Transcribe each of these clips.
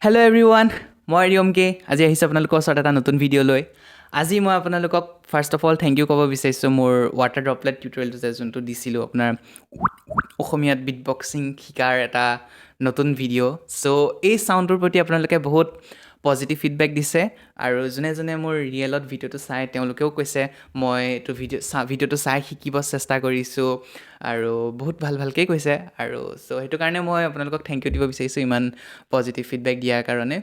Hello everyone, মই Riyom কে আজি আহিছো আপোনালোকৰ ওচৰত এটা নতুন ভিডিঅ' লৈ আজি মই আপোনালোকক first of all thank you ক'ব বিচাৰিছো মোৰ ৱাটাৰ ড্ৰপলেট টিউটোৰিয়েলটো যে যোনটো দিছিলো আপোনাৰ অসমীয়াত বিটবক্সিং শিকাৰ এটা নতুন ভিডিঅ' সো এই সাউণ্ডৰ প্ৰতি আপোনালোকে বহুত পজিটিভ ফিডবেক দিছে আৰু জনে মোৰ ৰিয়েলত ভিডিঅ'টো চাই তেওঁলোকেও কৈছে মই এইটো ভিডিঅ'টো চাই শিকিব চেষ্টা কৰিছো আৰু বহুত ভালকৈ কৈছে আৰু সো হেতু কাৰণে মই আপোনালোকক থ্যাংক ইউ দিব বিচাৰিছো ইমান পজিটিভ ফিডবেক দিয়াৰ কাৰণে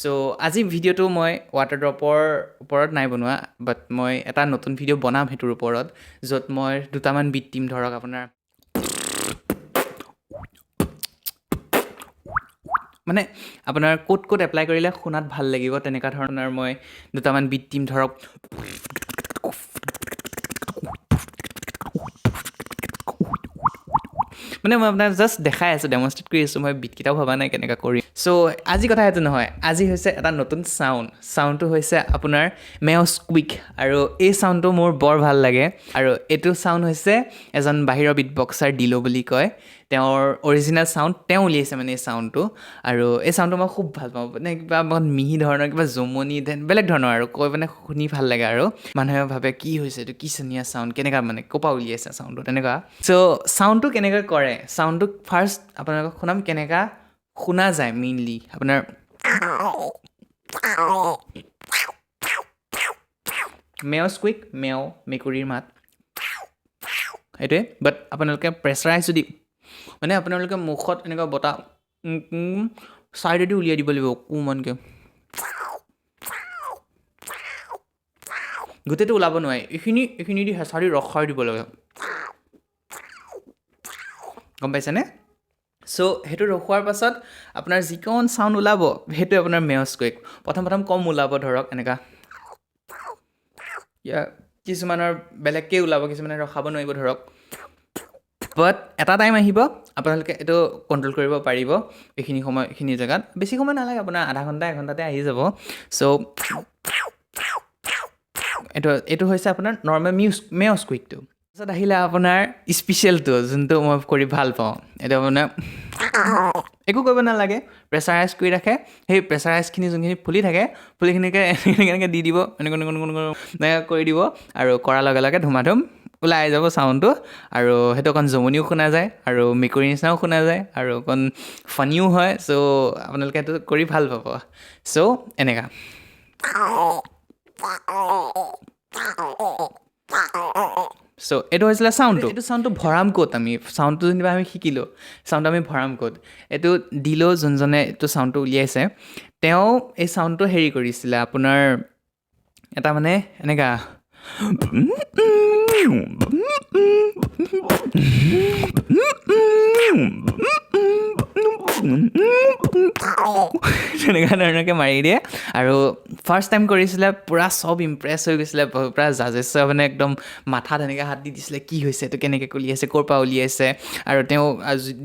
সো আজি ভিডিঅ'টো মই ৱাটাৰ ড্ৰপৰ ওপৰত নাই বনোৱা বাট মই এটা নতুন ভিডিঅ' বনাম হেতুৰ ওপৰত য'ত মই দুটামান বিট টিম ধৰক আপোনাৰ মানে আপোনাৰ কোড এপ্লাই কৰিলে শুনাত ভাল লাগিব তেনেকা ধৰণৰ মই দুটামান বিট টিম ধৰক মানে মই আপোনাক জাস্ট দেখাই আছো ডেমনস্ট্ৰেট কৰি আছো মই বিট কিটাও ভাবা নাই কেনেকা কৰি সো আজি কথা হেতু নহয় আজি হৈছে এটা নতুন সাউণ্ডটো হৈছে আপোনাৰ মেও স্কুইক আৰু এই সাউণ্ডটো মোৰ বৰ ভাল লাগে আৰু এটো সাউণ্ড হৈছে এজন বাহিৰৰ বিটবক্সাৰ দিলো বুলি কয় তেওঁৰ অৰিজিনাল সাউণ্ড তেওঁ উলিয়াইছে মানে এই সাউণ্ডটো আৰু এই সাউণ্ডটো মই খুব ভাল পাওঁ মানে কিবা বহুত মিহি ধৰণৰ কিবা জমনি দেন বেলেগ ধৰণৰ আৰু কৈ মানে শুনি ভাল লাগে আৰু মানুহে ভাবে কি হৈছে এটো কি ধুনীয়া সাউণ্ড কেনেকা মানে কোপা উলিয়াইছে সাউণ্ডটো তেনেকা সো সাউণ্ডটো কেনেকা কৰে সাউণ্ডটো ফাৰ্স্ট আপোনালোকক শুনাম কেনেকা শুনা যায় মেইনলি আপোনাৰ মেও স্কুইক মেও মেকুৰীৰ মাত এটোৱে বাট আপোনালোকে প্ৰেছাৰাইজ যদি মানে আপোনালোকে মুখত এনেকা বতা সাইডেদি উলিয়াই দিব লাগিব কুমনকে গুটেটো ওলাব নোৱাৰে এখিনি দি হেঁচাৰি ৰখাই দিব লাগে গম পাইছেনে সো হেতু ৰখোৱাৰ পাছত আপোনাৰ যিকোন সাউণ্ড ওলাব হেতু আপোনাৰ মেও স্কুইক প্ৰথম কম ওলাব ধৰক এনেকা ইয়া কিছুমানৰ বেলেগকে ওলাব কিছুমানে ৰখাব নোৱাৰিব ধৰক বাট এটা টাইম আহিব আপোনালোকে এটো কন্ট্ৰোল কৰিব পাৰিব এইখিনি জায়গাত বেছি সময় নালাগে আপোনাৰ আধা ঘন্টা 1 ঘন্টাতে আহি যাব সো এটো হৈছে আপোনাৰ নৰমাল মেও স্কুইকটো তাৰপিছত আহিলে আপোনাৰ স্পেশালটো যোনটো মই কৰি ভাল পাওঁ এটা মানে একো কৰিব নালাগে প্ৰেছাৰাইজ কৰি ৰাখে সেই প্ৰেছাৰাইজখিনি যোনখিনি ফুলি থাকে ফুলিখিনিকে এনেকৈ দি দিব এনেকৈ কৰি দিব আৰু কৰাৰ লগে লগে ধুমাধুম ওলাই যাব সাউণ্ডটো আৰু হেতু অকণ জমনিও শুনা যায় আৰু মেকুৰী নিচিনাও শুনা যায় আৰু অকণ ফানিও হয় সো আপোনালোকে এটো কৰি ভাল পাব সো এনেকা সো এটো হৈছিল সাউণ্ডটো ভৰাম কোড আমি সাউণ্ডটো যেনিবা আমি শিকিলো সাউণ্ড আমি ভৰাম কোড এটো দিলো যোনজনে এটো সাউণ্ডটো উলিয়াইছে তেওঁ এই সাউণ্ডটো হেৰি কৰিছিলে আপোনাৰ এটা মানে এনেকা তেনেকা ধৰণকে মাৰি দিয়ে আৰু ফাৰ্ষ্ট টাইম কৰিছিলে পুৰা সব ইমপ্ৰেছ হৈ গৈছিলে পুৰা জাজেছ মানে একদম মাথা তেনেকৈ হাত দি দিছিলে কি হৈছে এইটো কেনেকৈ উলিয়াইছে ক'ৰ পৰা উলিয়াইছে আৰু তেওঁ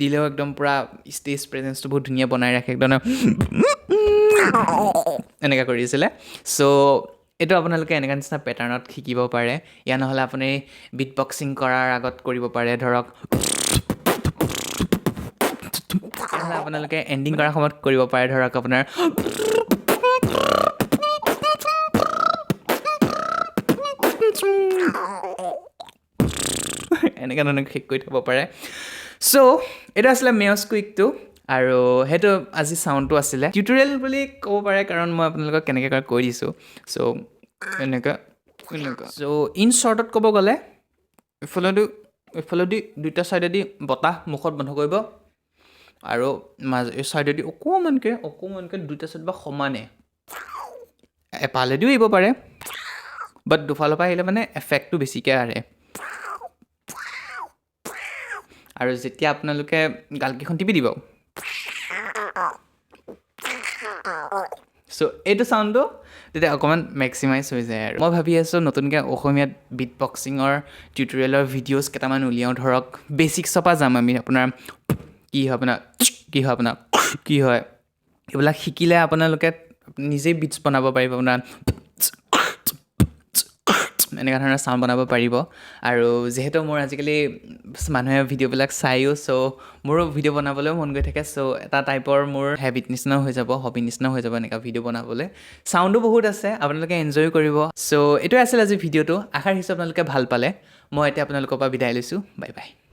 দিলেও একদম পুৰা ষ্টেজ প্ৰেজেন্সটো বহুত ধুনীয়া বনাই ৰাখে একদম এনেকৈ কৰিছিলে সো এটো আপোনালোকে এনেকা নিচিনা পেটাৰ্ণত শিকিব পাৰে ইয়া নহলে আপুনি বিটবক্সিং কৰাৰ আগত কৰিব পাৰে ধৰক আপোনালোকে এন্ডিং কৰাৰ সময়ত কৰিব পাৰে ধৰক আপোনাৰ এনেকা ধৰণে শেষ কৰি থব পাৰে সো এটা আছিলে মেও স্কুইকটো আৰু হেতু আজি সাউণ্ডটো আছিলে টিউটোৰিয়েল বুলি ক'ব পাৰে কাৰণ মই আপোনালোকক কেনেকৈ কৈ দিছো সো এনেকা সো ইন শৰ্টত ক'ব গ'লে ইফালেদি দুইটা সাইডেদি বতাহ মুখত বন্ধ কৰিব আৰু এই সাইডেদি অকমানকে দুইটা সাইড বা সমানে এপালেদিও আহিব পাৰে বাট দুফালৰ পৰা আহিলে মানে এফেক্টটো বেছিকৈ আহে আৰু যেতিয়া আপোনালোকে গালকেইখন টিপি দিব সো এইটো সাউণ্ডটো তেতিয়া অকণমান মেক্সিমাইজ হৈ যায় আৰু মই ভাবি আছোঁ নতুনকৈ অসমীয়াত বিটবক্সিঙৰ টিউটোৰিয়েলৰ ভিডিঅ'জ কেইটামান উলিয়াওঁ ধৰক বেছিক্সৰ পৰা যাম আমি আপোনাৰ কি হয় এইবিলাক শিকিলে আপোনালোকে নিজেই বিটছ বনাব পাৰিব আপোনাৰ এনেকুৱা ধৰণৰ চাউণ্ড বনাব পাৰিব আৰু যিহেতু মোৰ আজিকালি মানুহে ভিডিঅ'বিলাক চায়ো চ' মোৰো ভিডিঅ' বনাবলৈও মন গৈ থাকে চ' এটা টাইপৰ মোৰ হেবিট নিচিনাও হৈ যাব হবি নিচিনাও হৈ যাব এনেকুৱা ভিডিঅ' বনাবলৈ চাউণ্ডো বহুত আছে আপোনালোকে এনজয় কৰিব চ' এইটোৱে আছিল আজি ভিডিঅ'টো আশা ৰাখিছোঁ আপোনালোকে ভাল পালে মই এতিয়া আপোনালোকৰ পৰা বিদায় লৈছোঁ বাই বাই